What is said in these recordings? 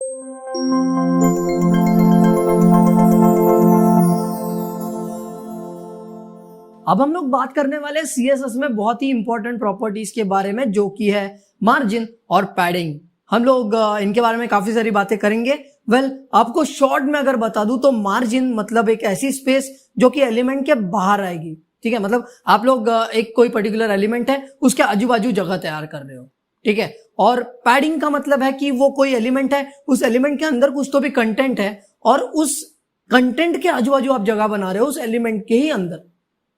अब हम लोग बात करने वाले सीएसएस में बहुत ही इंपॉर्टेंट प्रॉपर्टीज के बारे में, जो कि है मार्जिन और पैडिंग। हम लोग इनके बारे में काफी सारी बातें करेंगे। आपको शॉर्ट में अगर बता दूं तो मार्जिन मतलब एक ऐसी स्पेस जो कि एलिमेंट के बाहर आएगी। ठीक है, मतलब आप लोग एक कोई पर्टिकुलर एलिमेंट है उसके आजू बाजू जगह तैयार कर रहे हो। ठीक है, और पैडिंग का मतलब है कि वो कोई एलिमेंट है, उस एलिमेंट के अंदर कुछ तो भी कंटेंट है और उस कंटेंट के आजू बाजू आप जगह बना रहे हो उस एलिमेंट के ही अंदर।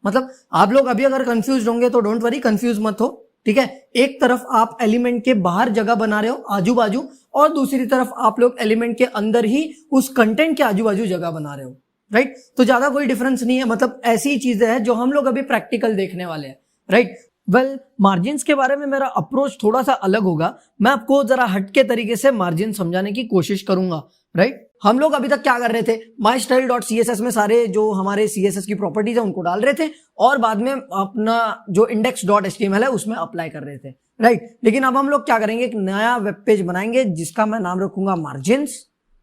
मतलब आप लोग अभी अगर कंफ्यूज होंगे तो डोंट वरी, कंफ्यूज मत हो। ठीक है, एक तरफ आप एलिमेंट के बाहर जगह बना रहे हो आजू बाजू, और दूसरी तरफ आप लोग एलिमेंट के अंदर ही उस कंटेंट के आजू बाजू जगह बना रहे हो। राइट, तो ज्यादा कोई डिफरेंस नहीं है, मतलब ऐसी चीजें हैं जो हम लोग अभी प्रैक्टिकल देखने वाले हैं। राइट, मार्जिन्स के बारे में मेरा अप्रोच थोड़ा सा अलग होगा। मैं आपको जरा हटके तरीके से मार्जिन समझाने की कोशिश करूंगा। राइट, हम लोग अभी तक क्या कर रहे थे, mystyle.css में सारे जो हमारे CSS की प्रॉपर्टीज है उनको डाल रहे थे और बाद में अपना जो index.html है उसमें अप्लाई कर रहे थे। राइट, लेकिन अब हम लोग क्या करेंगे, एक नया वेब पेज बनाएंगे जिसका मैं नाम रखूंगा मार्जिन्स।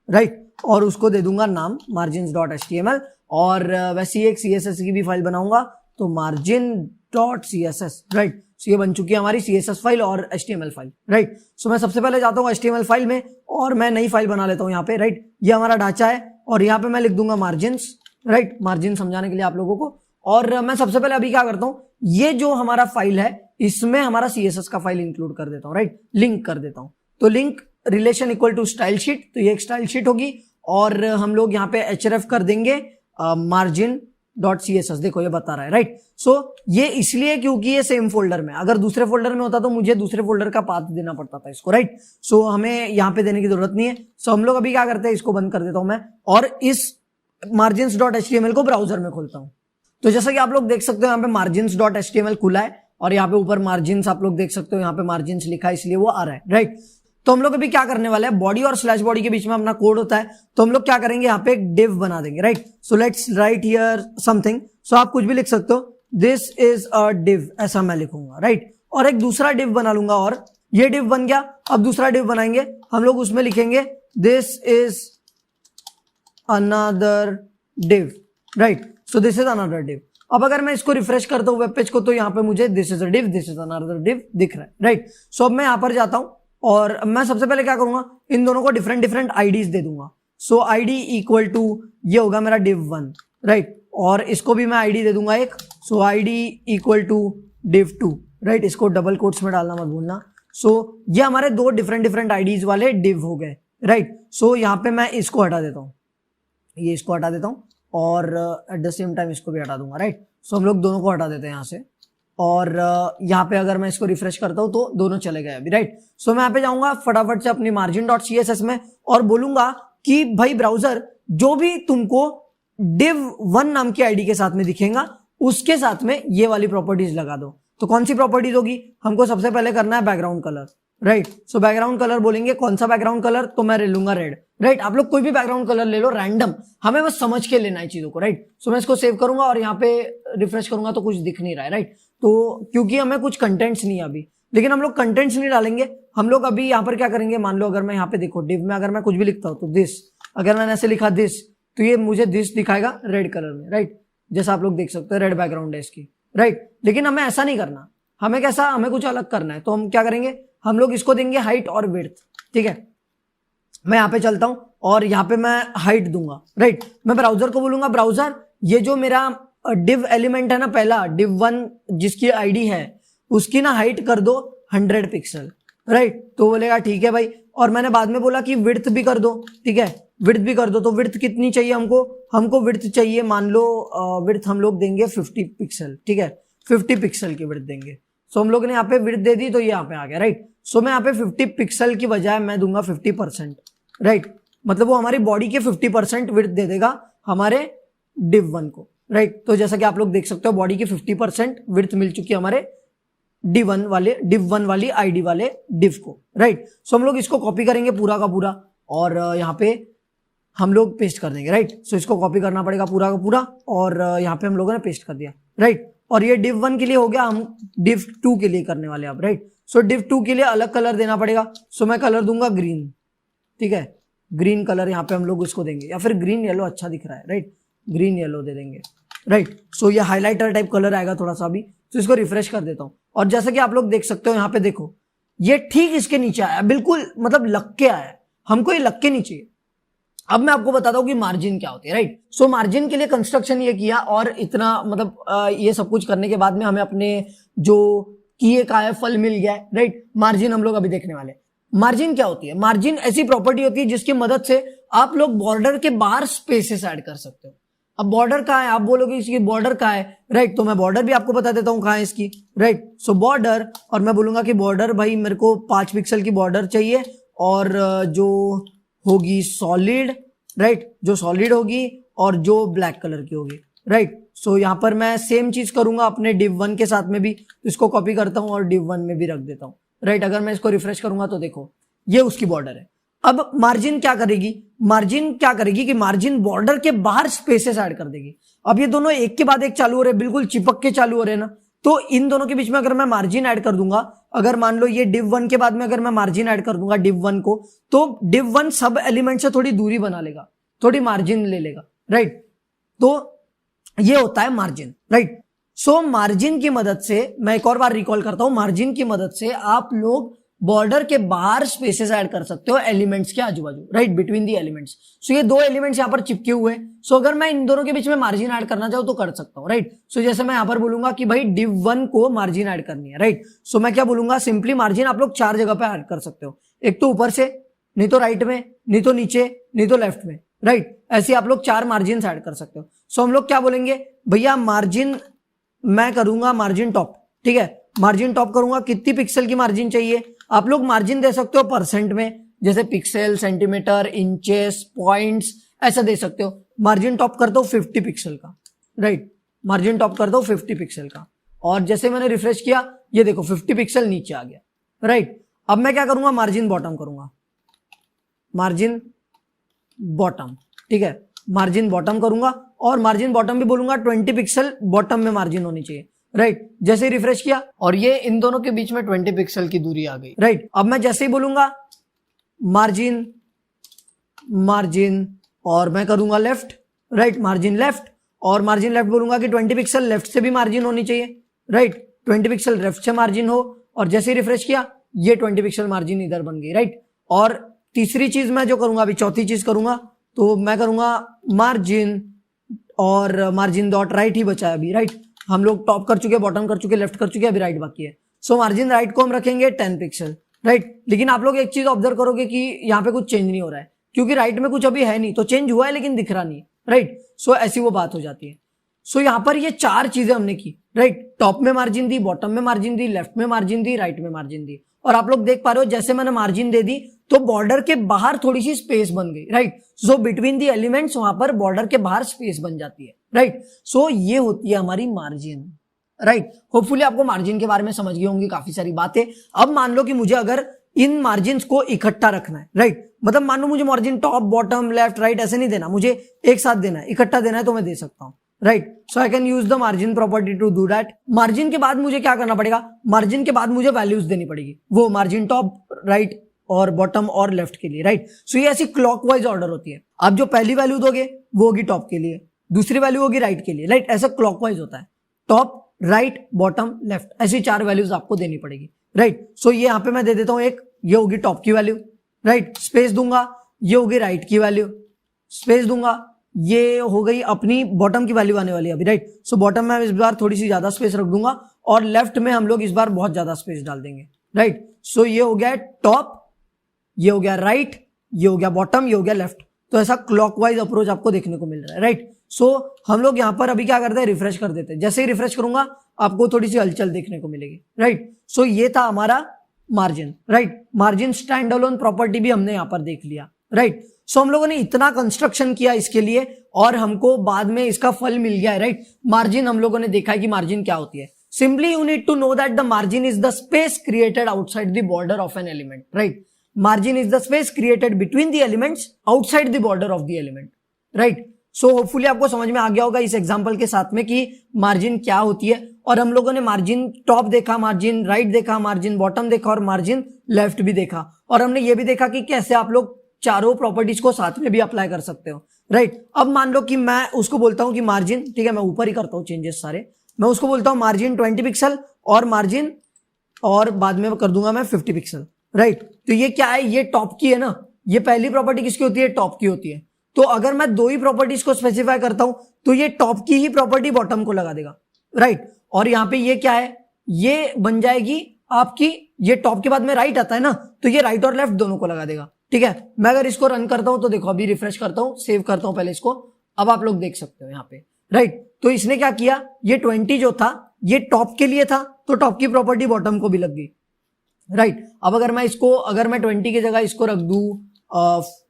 राइट, और उसको दे दूंगा नाम margins.html, और वैसे ही एक CSS की भी फाइल बनाऊंगा तो margin.css। राइट, ये बन चुकी है हमारी CSS फाइल और HTML फाइल। राइट, सो मैं सबसे पहले जाता हूँ HTML फाइल में और मैं नई फाइल बना लेता हूँ यहाँ पे। राइट, ये हमारा ढांचा है और यहाँ पे मैं लिख दूंगा मार्जिन्स। राइट, मार्जिन समझाने के लिए आप लोगों को। और मैं सबसे पहले अभी क्या करता हूँ, ये जो हमारा फाइल है इसमें हमारा CSS का फाइल इंक्लूड कर देता हूँ। राइट, लिंक कर देता हूँ। तो link relation equal to style sheet, तो ये एक स्टाइल शीट होगी और हम लोग यहाँ पे href कर देंगे margin.css। देखो ये बता रहा है। राइट, सो ये इसलिए क्योंकि ये सेम फोल्डर में, अगर दूसरे फोल्डर में होता तो मुझे दूसरे फोल्डर का पाथ देना पड़ता था इसको। राइट, सो हमें यहाँ पे देने की जरूरत नहीं है। सो हम लोग अभी क्या करते हैं, इसको बंद कर देता हूं मैं और इस margins.html को ब्राउजर में खोलता हूं। तो जैसा कि आप लोग देख सकते हो यहाँ पे margins.html खुला है और यहाँ पे ऊपर मार्जिन्स आप लोग देख सकते हो, यहाँ पे मार्जिन्स लिखा है इसलिए वो आ रहा है। राइट, तो हम लोग अभी क्या करने वाले हैं, बॉडी और स्लैश बॉडी के बीच में अपना कोड होता है, तो हम लोग क्या करेंगे, यहाँ पे एक डिव बना देंगे। Right, so let's write here something. So आप कुछ भी लिख सकते हो, दिस इज अ डिव, ऐसा मैं लिखूंगा। राइट, और एक दूसरा डिव बना लूंगा और ये डिव बन गया। अब दूसरा डिव बनाएंगे, हम लोग उसमें लिखेंगे this is another div. Right, so this is another div. अब अगर मैं इसको रिफ्रेश करता हूं वेब पेज को तो यहाँ पे मुझे this is a div, this is another div दिख रहा है। राइट, सो अब मैं यहाँ पर जाता हूं और मैं सबसे पहले क्या करूंगा, इन दोनों को डिफरेंट डिफरेंट आईडीज दे दूंगा। सो आईडी इक्वल टू ये होगा मेरा div1। राइट, और इसको भी मैं आईडी दे दूंगा एक, so ID equal to div2। Right, इसको डबल कोट्स में डालना मत भूलना। सो ये हमारे दो डिफरेंट डिफरेंट आईडीज वाले डिव हो गए। राइट, सो यहाँ पे मैं इसको हटा देता हूँ, ये इसको हटा देता हूँ और एट द सेम टाइम इसको भी हटा दूंगा। राइट, सो हम लोग दोनों को हटा देते हैं यहाँ से और यहाँ पे अगर मैं इसको रिफ्रेश करता हूं तो दोनों चले गए अभी। राइट, सो मैं यहाँ पे जाऊंगा फटाफट से अपनी margin.css में और बोलूंगा कि भाई ब्राउजर जो भी तुमको div1 नाम की आईडी के साथ में दिखेगा उसके साथ में ये वाली प्रॉपर्टीज लगा दो। तो कौन सी प्रॉपर्टीज होगी, हमको सबसे पहले करना है background colour. Right, so background colour बोलेंगे, कौन सा बैकग्राउंड कलर, तो मैं ले लूंगा रेड। राइट, आप लोग कोई भी बैकग्राउंड कलर ले लो रैंडम, हमें बस समझ के लेना है चीजों को। राइट, सो मैं इसको सेव करूंगा और यहाँ पे रिफ्रेश करूंगा तो कुछ दिख नहीं रहा है। राइट, तो क्योंकि हमें कुछ कंटेंट्स नहीं है अभी, लेकिन हम लोग कंटेंट्स नहीं डालेंगे। हम लोग अभी यहाँ पर क्या करेंगे, मान लो अगर मैं यहाँ पे देखो डिव में अगर मैं कुछ भी लिखता हूँ तो दिस, अगर मैंने ऐसे लिखा दिस तो ये मुझे दिस दिखाएगा रेड कलर में। राइट, जैसा आप लोग देख सकते हैं रेड बैकग्राउंड है इसकी। राइट, लेकिन हमें ऐसा नहीं करना, हमें कैसा, हमें कुछ अलग करना है। तो हम क्या करेंगे, हम लोग इसको देंगे हाइट और विड्थ। ठीक है, मैं यहाँ पे चलता हूं और यहाँ पे मैं हाइट दूंगा। राइट, मैं ब्राउजर को बोलूंगा ब्राउजर ये जो मेरा डिव एलिमेंट है ना, पहला div1 जिसकी आईडी है उसकी ना हाइट कर दो 100 पिक्सल। राइट, तो बोलेगा ठीक है भाई, और मैंने बाद में बोला कि विड्थ भी कर दो। ठीक है, विड्थ भी कर दो, तो विड्थ कितनी चाहिए हमको विड्थ चाहिए, मान लो विड्थ हम लोग देंगे 50 पिक्सल। ठीक है, 50 पिक्सल की विड्थ देंगे। सो हम लोग ने यहाँ पे विड्थ दे दी तो ये यहाँ पे आ गया। राइट, सो मैं यहाँ पे 50 पिक्सल की बजाय मैं दूंगा 50%। राइट, मतलब वो हमारी बॉडी के 50% विड्थ दे देगा हमारे div1 को। राइट, तो जैसा कि आप लोग देख सकते हो बॉडी की 50% विड्थ मिल चुकी है हमारे div1 वाली आईडी वाले div को। राइट, सो हम लोग इसको कॉपी करेंगे पूरा का पूरा और यहाँ पे हम लोग पेस्ट कर देंगे। राइट, सो इसको कॉपी करना पड़ेगा पूरा का पूरा और यहाँ पे हम लोगों ने पेस्ट कर दिया। राइट, और ये div1 के लिए हो गया, हम div2 के लिए करने वाले अब। राइट, सो div2 के लिए अलग कलर देना पड़ेगा। सो मैं कलर दूंगा ग्रीन। ठीक है, ग्रीन कलर यहाँ पे हम लोग इसको देंगे, या फिर ग्रीन येलो अच्छा दिख रहा है, राइट, ग्रीन येलो दे देंगे, राइट। सो ये हाईलाइटर टाइप कलर आएगा थोड़ा सा भी, तो इसको रिफ्रेश कर देता हूं। और जैसा कि आप लोग देख सकते हो यहाँ पे देखो, ये ठीक इसके नीचे आया, बिल्कुल मतलब लग के आया, हमको ये लग के नीचे चाहिए। अब मैं आपको बताता हूँ कि मार्जिन क्या होती है, राइट। सो मार्जिन के लिए कंस्ट्रक्शन ये किया, और इतना मतलब ये सब कुछ करने के बाद में हमें अपने जो किए का है फल मिल गया है, राइट। मार्जिन हम लोग अभी देखने वाले। मार्जिन क्या होती है? मार्जिन ऐसी प्रॉपर्टी होती है जिसकी मदद से आप लोग बॉर्डर के बाहर स्पेसेस ऐड कर सकते हो। अब बॉर्डर कहाँ है, आप बोलोगे इसकी बॉर्डर कहाँ है, राइट। तो मैं बॉर्डर भी आपको बता देता हूँ कहाँ है इसकी, राइट। सो बॉर्डर, और मैं बोलूंगा कि बॉर्डर भाई मेरे को 5 पिक्सल की बॉर्डर चाहिए, और जो होगी सॉलिड, राइट, जो सॉलिड होगी और जो ब्लैक कलर की होगी, राइट। सो यहाँ पर मैं सेम चीज करूंगा अपने div1 के साथ में भी, इसको कॉपी करता हूँ और div1 में भी रख देता हूँ, राइट। अगर मैं इसको रिफ्रेश करूंगा तो देखो ये उसकी बॉर्डर है। अब मार्जिन क्या करेगी, मार्जिन क्या करेगी कि मार्जिन बॉर्डर के बाहर स्पेसेस ऐड कर देगी। अब ये दोनों एक के बाद एक चालू हो रहे हैं, बिल्कुल चिपक के चालू हो रहे हैं ना, तो इन दोनों के बीच में अगर मैं मार्जिन ऐड कर दूंगा, अगर मान लो ये div1 के बाद में अगर मैं मार्जिन ऐड कर दूंगा div1 को, तो div1 सब एलिमेंट से थोड़ी दूरी बना लेगा, थोड़ी मार्जिन ले लेगा, राइट। तो ये होता है मार्जिन, राइट। सो मार्जिन की मदद से, मैं एक और बार रिकॉल करता हूं, मार्जिन की मदद से आप लोग बॉर्डर के बाहर स्पेसेस ऐड कर सकते हो एलिमेंट्स के आजू बाजू, राइट, बिटवीन दी एलिमेंट्स। सो ये दो एलिमेंट्स यहाँ पर चिपके हुए हैं। सो अगर मैं इन दोनों के बीच में मार्जिन ऐड करना चाहूँ तो कर सकता हूँ, राइट। सो जैसे मैं यहाँ पर बोलूंगा कि भाई div1 को मार्जिन ऐड करनी है, राइट। सो मैं क्या बोलूंगा, सिंपली मार्जिन आप लोग 4 जगह पे ऐड कर सकते हो, एक तो ऊपर से, नहीं तो राइट में, नहीं तो नीचे, नहीं तो लेफ्ट में, राइट। ऐसे आप लोग 4 मार्जिन ऐड कर सकते हो। सो हम लोग क्या बोलेंगे भैया, मार्जिन मैं करूंगा मार्जिन टॉप, ठीक है, मार्जिन टॉप करूंगा। कितनी पिक्सल की मार्जिन चाहिए, आप लोग मार्जिन दे सकते हो परसेंट में, जैसे पिक्सल, सेंटीमीटर, इंचेस, पॉइंट्स, ऐसा दे सकते हो। मार्जिन टॉप करता हूं 50 पिक्सल का, राइट, मार्जिन टॉप करता हूं 50 पिक्सल का। और जैसे मैंने रिफ्रेश किया, ये देखो 50 पिक्सल नीचे आ गया, राइट। अब मैं क्या करूंगा, मार्जिन बॉटम करूंगा, मार्जिन बॉटम, ठीक है, मार्जिन बॉटम करूंगा, और मार्जिन बॉटम भी बोलूंगा 20 पिक्सल बॉटम में मार्जिन होनी चाहिए, राइट। जैसे ही रिफ्रेश किया और ये इन दोनों के बीच में 20 पिक्सल की दूरी आ गई, राइट। अब मैं जैसे ही बोलूंगा मार्जिन, मार्जिन, और मैं करूंगा लेफ्ट, राइट, मार्जिन लेफ्ट, और मार्जिन लेफ्ट बोलूंगा कि 20 पिक्सल लेफ्ट से भी मार्जिन होनी चाहिए, राइट, 20 पिक्सल लेफ्ट से मार्जिन हो। और जैसे ही रिफ्रेश किया, ये 20 पिक्सल मार्जिन इधर बन गई, राइट। और तीसरी चीज मैं जो करूंगा, अभी चौथी चीज करूंगा, तो मैं करूंगा मार्जिन, और मार्जिन डॉट राइट ही बचा है अभी, राइट। हम लोग टॉप कर चुके, बॉटम कर चुके, लेफ्ट कर चुके, अभी राइट बाकी है। सो मार्जिन राइट को हम रखेंगे 10 पिक्सल, राइट। लेकिन आप लोग एक चीज ऑब्जर्व करोगे कि यहाँ पे कुछ चेंज नहीं हो रहा है, क्योंकि राइट में कुछ अभी है नहीं, तो चेंज हुआ है लेकिन दिख रहा नहीं, राइट। सो ऐसी वो बात हो जाती है। सो यहाँ पर ये 4 चीजें हमने की, राइट। टॉप में मार्जिन दी, बॉटम में मार्जिन दी, लेफ्ट में मार्जिन दी, राइट में मार्जिन दी। और आप लोग देख पा रहे हो, जैसे मैंने मार्जिन दे दी तो बॉर्डर के बाहर थोड़ी सी स्पेस बन गई, right. So between the elements वहां पर बॉर्डर के बाहर स्पेस बन जाती है, राइट। सो ये होती है हमारी मार्जिन, राइट। होपफुली आपको मार्जिन के बारे में समझ गई होंगी काफी सारी बातें। अब मान लो कि मुझे अगर इन मार्जिन को इकट्ठा रखना है, राइट, मतलब मान लो मुझे margin top, bottom, left, right ऐसे नहीं देना, मुझे एक साथ देना है, इकट्ठा देना है, तो मैं दे सकता हूं, right. So I can use the margin property to do that. Margin के बाद मुझे क्या करना पड़ेगा, मार्जिन के बाद मुझे वैल्यूज देनी पड़ेगी, वो मार्जिन टॉप, राइट, और बॉटम और लेफ्ट के लिए, राइट। सो ये ऐसी क्लॉकवाइज ऑर्डर होती है। आप जो पहली वैल्यू दोगे वो होगी टॉप के लिए, दूसरी वैल्यू होगी राइट के लिए, राइट। ऐसा क्लॉकवाइज होता है, टॉप, राइट, बॉटम, लेफ्ट, ऐसी 4 वैल्यूज आपको देनी पड़ेगी, राइट। सो ये यहाँ पे मैं दे देता हूं एक, ये होगी टॉप की वैल्यू, राइट, स्पेस दूंगा, ये होगी राइट की वैल्यू, स्पेस दूंगा, ये हो गई अपनी बॉटम की वैल्यू आने वाली है अभी, राइट। सो बॉटम में इस बार थोड़ी सी ज्यादा स्पेस रख दूंगा, और लेफ्ट में हम लोग इस बार बहुत ज्यादा स्पेस डाल देंगे, राइट। सो ये हो गया टॉप, ये हो गया राइट, ये हो गया बॉटम, ये हो गया लेफ्ट। तो ऐसा क्लॉकवाइज अप्रोच आपको देखने को मिल रहा है, राइट। सो हम लोग यहाँ पर अभी क्या करते हैं, रिफ्रेश कर देते हैं। जैसे ही रिफ्रेश करूंगा आपको थोड़ी सी हलचल देखने को मिलेगी, राइट। सो ये था हमारा margin, right. Margin stand alone property भी हमने यहाँ पर देख लिया, राइट। सो हम लोगों ने इतना कंस्ट्रक्शन किया इसके लिए, और हमको बाद में इसका फल मिल गया है, राइट। मार्जिन हम लोगों ने देखा है कि मार्जिन क्या होती है। Simply you need to know that the margin is the space created outside the border of an element, right. Margin is the space created between the elements outside the border of the element, right. So hopefully आपको समझ में आ गया होगा इस example के साथ में कि मार्जिन क्या होती है। और हम लोगों ने मार्जिन टॉप देखा, मार्जिन राइट देखा, मार्जिन बॉटम देखा, और मार्जिन लेफ्ट भी देखा। और हमने ये भी देखा कि कैसे आप लोग चारों प्रॉपर्टीज को साथ में भी अप्लाई कर सकते हो, राइट। अब मान लो कि मैं उसको बोलता हूं कि मार्जिन, ठीक है, मैं ऊपर ही करता हूं चेंजेस सारे, मैं उसको बोलता हूं मार्जिन 20 पिक्सल और मार्जिन, और बाद में कर दूंगा मैं 50 पिक्सल, राइट। तो ये क्या है, ये टॉप की है ना, ये पहली प्रॉपर्टी किसकी होती है, टॉप की होती है। तो अगर मैं दो ही प्रॉपर्टीज को स्पेसिफाई करता हूं तो ये टॉप की ही प्रॉपर्टी बॉटम को लगा देगा, राइट। और यहां पे ये क्या है, ये बन जाएगी आपकी, ये टॉप के बाद में राइट आता है ना, तो ये राइट और लेफ्ट दोनों को लगा देगा, ठीक है। मैं अगर इसको रन करता हूं तो देखो, अभी रिफ्रेश करता हूं, सेव करता हूं पहले इसको, अब आप लोग देख सकते हो यहाँ पे, राइट। तो इसने क्या किया, ये 20 जो था ये टॉप के लिए था, तो टॉप की प्रॉपर्टी बॉटम को भी लग गई, राइट। अब अगर मैं इसको, अगर मैं 20 की जगह इसको रख दूं,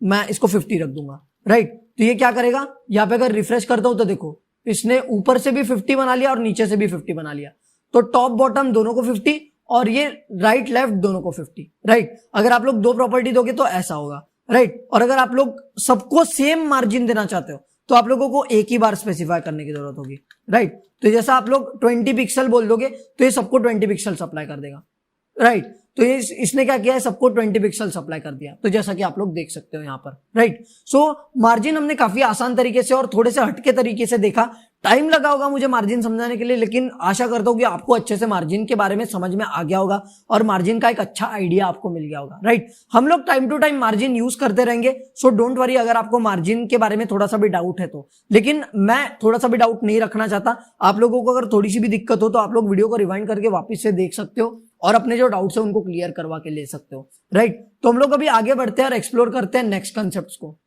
मैं इसको 50 रख दूंगा, राइट। तो ये क्या करेगा, यहाँ पे अगर रिफ्रेश करता हूं तो देखो इसने ऊपर से भी 50 बना लिया और नीचे से भी 50 बना लिया, तो टॉप बॉटम दोनों को 50 और ये राइट लेफ्ट दोनों को 50, राइट। अगर आप लोग दो प्रॉपर्टी दोगे तो ऐसा होगा, राइट। और अगर आप लोग सबको सेम मार्जिन देना चाहते हो तो आप लोगों को एक ही बार स्पेसिफाई करने की जरूरत होगी, राइट। तो जैसा आप लोग 20 पिक्सल बोल दोगे तो ये सबको 20 पिक्सल अप्लाई कर देगा, राइट। तो ये इसने क्या किया है, सबको 20 पिक्सल अप्लाई कर दिया, तो जैसा कि आप लोग देख सकते हो यहाँ पर, राइट। सो मार्जिन हमने काफी आसान तरीके से और थोड़े से हटके तरीके से देखा, टाइम लगा होगा मुझे मार्जिन समझाने के लिए, लेकिन आशा करता हूं कि आपको अच्छे से मार्जिन के बारे में समझ में आ गया होगा और मार्जिन का एक अच्छा आइडिया आपको मिल गया होगा, राइट। हम लोग time to time margin use करते रहेंगे, सो डोंट वरी अगर आपको मार्जिन के बारे में थोड़ा सा भी डाउट है तो, लेकिन मैं थोड़ा सा भी डाउट नहीं रखना चाहता। आप लोगों को अगर थोड़ी सी भी दिक्कत हो तो आप लोग वीडियो को रिवाइंड करके वापस से देख सकते हो और अपने जो डाउट्स है उनको क्लियर करवा के ले सकते हो, राइट। तो हम लोग अभी आगे बढ़ते हैं और एक्सप्लोर करते हैं नेक्स्ट कॉन्सेप्ट्स को।